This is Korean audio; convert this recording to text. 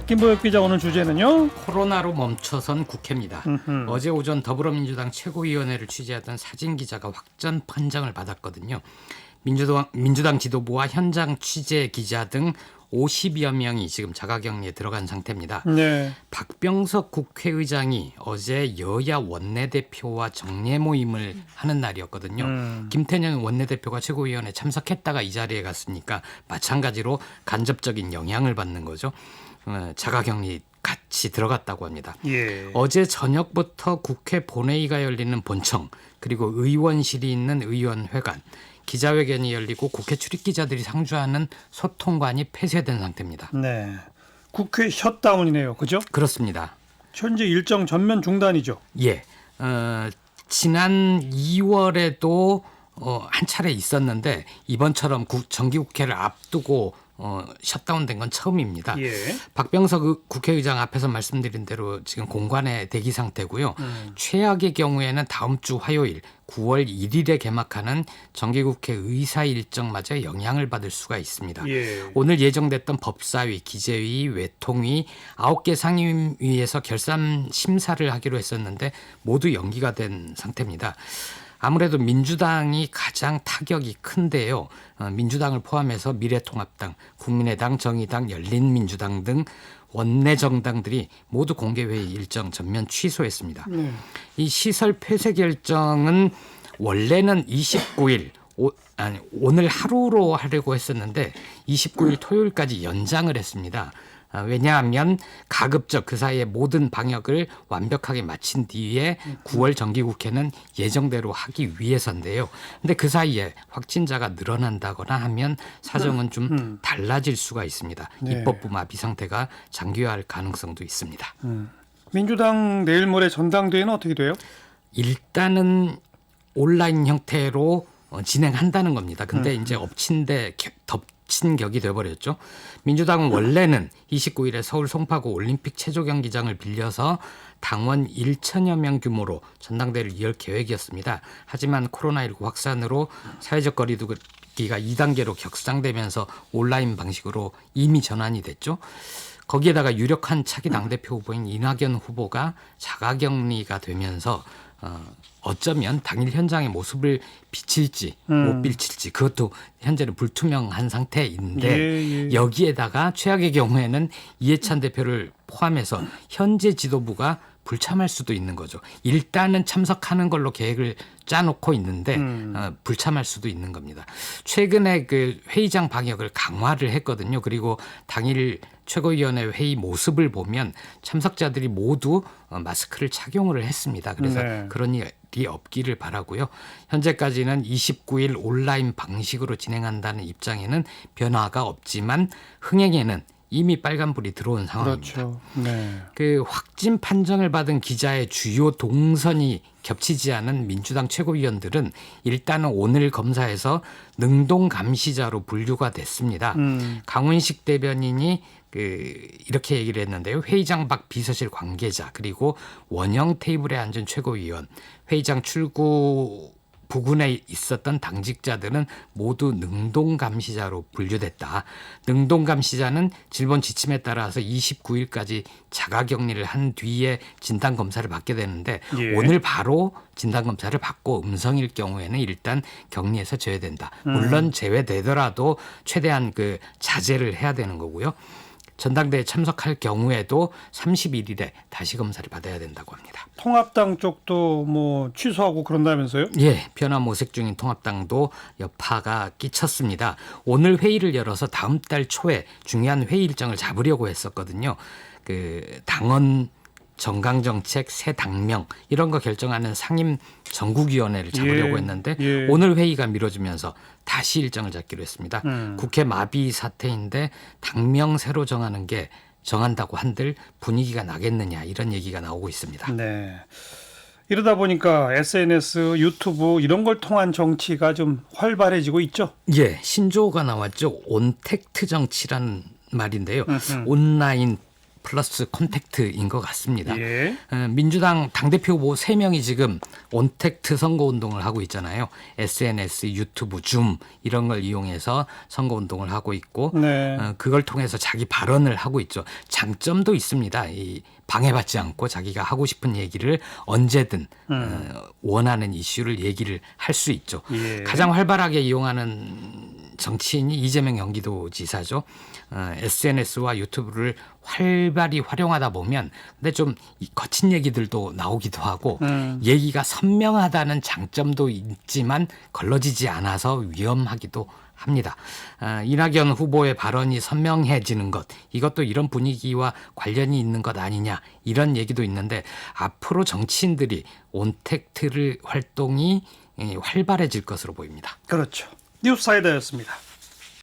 김보혁 기자, 오늘 주제는요? 코로나로 멈춰선 국회입니다. 어제 오전 더불어민주당 최고위원회를 취재하던 사진 기자가 확전 판정을 받았거든요. 민주당 지도부와 현장 취재 기자 등 50여 명이 지금 자가격리에 들어간 상태입니다. 네. 박병석 국회의장이 어제 여야 원내대표와 정례 모임을 하는 날이었거든요. 김태년 원내대표가 최고위원회에 참석했다가 이 자리에 갔으니까 마찬가지로 간접적인 영향을 받는 거죠. 자가격리 같이 들어갔다고 합니다. 예. 어제 저녁부터 국회 본회의가 열리는 본청, 그리고 의원실이 있는 의원회관, 기자회견이 열리고 국회 출입기자들이 상주하는 소통관이 폐쇄된 상태입니다. 네. 국회 셧다운이네요. 그죠? 그렇습니다. 현재 일정 전면 중단이죠. 예. 지난 2월에도 한 차례 있었는데 이번처럼 정기국회를 앞두고 셧다운된 건 처음입니다. 예. 박병석 국회의장 앞에서 말씀드린 대로 지금 공관의 대기 상태고요. 최악의 경우에는 다음 주 화요일 9월 1일에 개막하는 정기국회 의사 일정마저 영향을 받을 수가 있습니다. 예. 오늘 예정됐던 법사위, 기재위, 외통위 9개 상임위에서 결산 심사를 하기로 했었는데 모두 연기가 된 상태입니다. 아무래도 민주당이 가장 타격이 큰데요. 민주당을 포함해서 미래통합당, 국민의당, 정의당, 열린민주당 등 원내 정당들이 모두 공개회의 일정 전면 취소했습니다. 이 시설 폐쇄 결정은 원래는 29일, 오늘 하루로 하려고 했었는데 29일 토요일까지 연장을 했습니다. 왜냐하면 가급적 그 사이에 모든 방역을 완벽하게 마친 뒤에 9월 정기국회는 예정대로 하기 위해서인데요. 근데 그 사이에 확진자가 늘어난다거나 하면 사정은 좀 달라질 수가 있습니다. 네. 입법부 마비 상태가 장기화할 가능성도 있습니다. 민주당 내일 모레 전당대회는 어떻게 돼요? 일단은 온라인 형태로 진행한다는 겁니다. 근데 이제 엎친 데 덮친 격이 돼버렸죠. 민주당은 원래는 29일에 서울 송파구 올림픽 체조경기장을 빌려서 당원 1천여 명 규모로 전당대회를 열 계획이었습니다. 하지만 코로나19 확산으로 사회적 거리두기가 2단계로 격상되면서 온라인 방식으로 이미 전환이 됐죠. 거기에다가 유력한 차기 당대표 후보인 이낙연 후보가 자가격리가 되면서 어쩌면 당일 현장의 모습을 비칠지 못 비칠지 그것도 현재는 불투명한 상태인데 여기에다가 최악의 경우에는 이해찬 대표를 포함해서 현재 지도부가 불참할 수도 있는 거죠. 일단은 참석하는 걸로 계획을 짜놓고 있는데 불참할 수도 있는 겁니다. 최근에 그 회의장 방역을 강화를 했거든요. 그리고 당일 최고위원회 회의 모습을 보면 참석자들이 모두 마스크를 착용을 했습니다. 그래서 네. 그런 일이 없기를 바라고요. 현재까지는 29일 온라인 방식으로 진행한다는 입장에는 변화가 없지만 흥행에는 이미 빨간불이 들어온 상황입니다. 그렇죠. 네. 그 확진 판정을 받은 기자의 주요 동선이 겹치지 않은 민주당 최고위원들은 일단은 오늘 검사에서 능동 감시자로 분류가 됐습니다. 강훈식 대변인이 이렇게 얘기를 했는데요. 회의장 밖 비서실 관계자 그리고 원형 테이블에 앉은 최고위원, 회의장 출구 부근에 있었던 당직자들은 모두 능동감시자로 분류됐다. 능동감시자는 질본 지침에 따라서 29일까지 자가격리를 한 뒤에 진단검사를 받게 되는데 예. 오늘 바로 진단검사를 받고 음성일 경우에는 일단 격리에서 제외된다. 물론 제외되더라도 최대한 그 자제를 해야 되는 거고요. 전당대회에 참석할 경우에도 31일에 다시 검사를 받아야 된다고 합니다. 통합당 쪽도 뭐 취소하고 그런다면서요? 예, 변화 모색 중인 통합당도 여파가 끼쳤습니다. 오늘 회의를 열어서 다음 달 초에 중요한 회의 일정을 잡으려고 했었거든요. 그 당원 정강정책 새 당명 이런 거 결정하는 상임 전국위원회를 잡으려고 했는데 오늘 회의가 미뤄지면서 다시 일정을 잡기로 했습니다. 국회 마비 사태인데 당명 새로 정하는 게 정한다고 한들 분위기가 나겠느냐 이런 얘기가 나오고 있습니다. 네. 이러다 보니까 SNS, 유튜브 이런 걸 통한 정치가 좀 활발해지고 있죠. 예, 신조어가 나왔죠. 온택트 정치라는 말인데요. 온라인 플러스 콘택트인 것 같습니다. 예. 민주당 당대표 후보 3명이 지금 온택트 선거운동을 하고 있잖아요. SNS, 유튜브, 줌 이런 걸 이용해서 선거운동을 하고 있고 네. 그걸 통해서 자기 발언을 하고 있죠. 장점도 있습니다. 이 방해받지 않고 자기가 하고 싶은 얘기를 언제든 원하는 이슈를 얘기를 할 수 있죠. 예. 가장 활발하게 이용하는 정치인이 이재명 경기도지사죠. SNS와 유튜브를 활발히 활용하다 보면 근데 좀 거친 얘기들도 나오기도 하고 얘기가 선명하다는 장점도 있지만 걸러지지 않아서 위험하기도 합니다. 이낙연 후보의 발언이 선명해지는 것 이것도 이런 분위기와 관련이 있는 것 아니냐 이런 얘기도 있는데 앞으로 정치인들이 온택트를 활동이 활발해질 것으로 보입니다. 그렇죠. 뉴스사이더였습니다.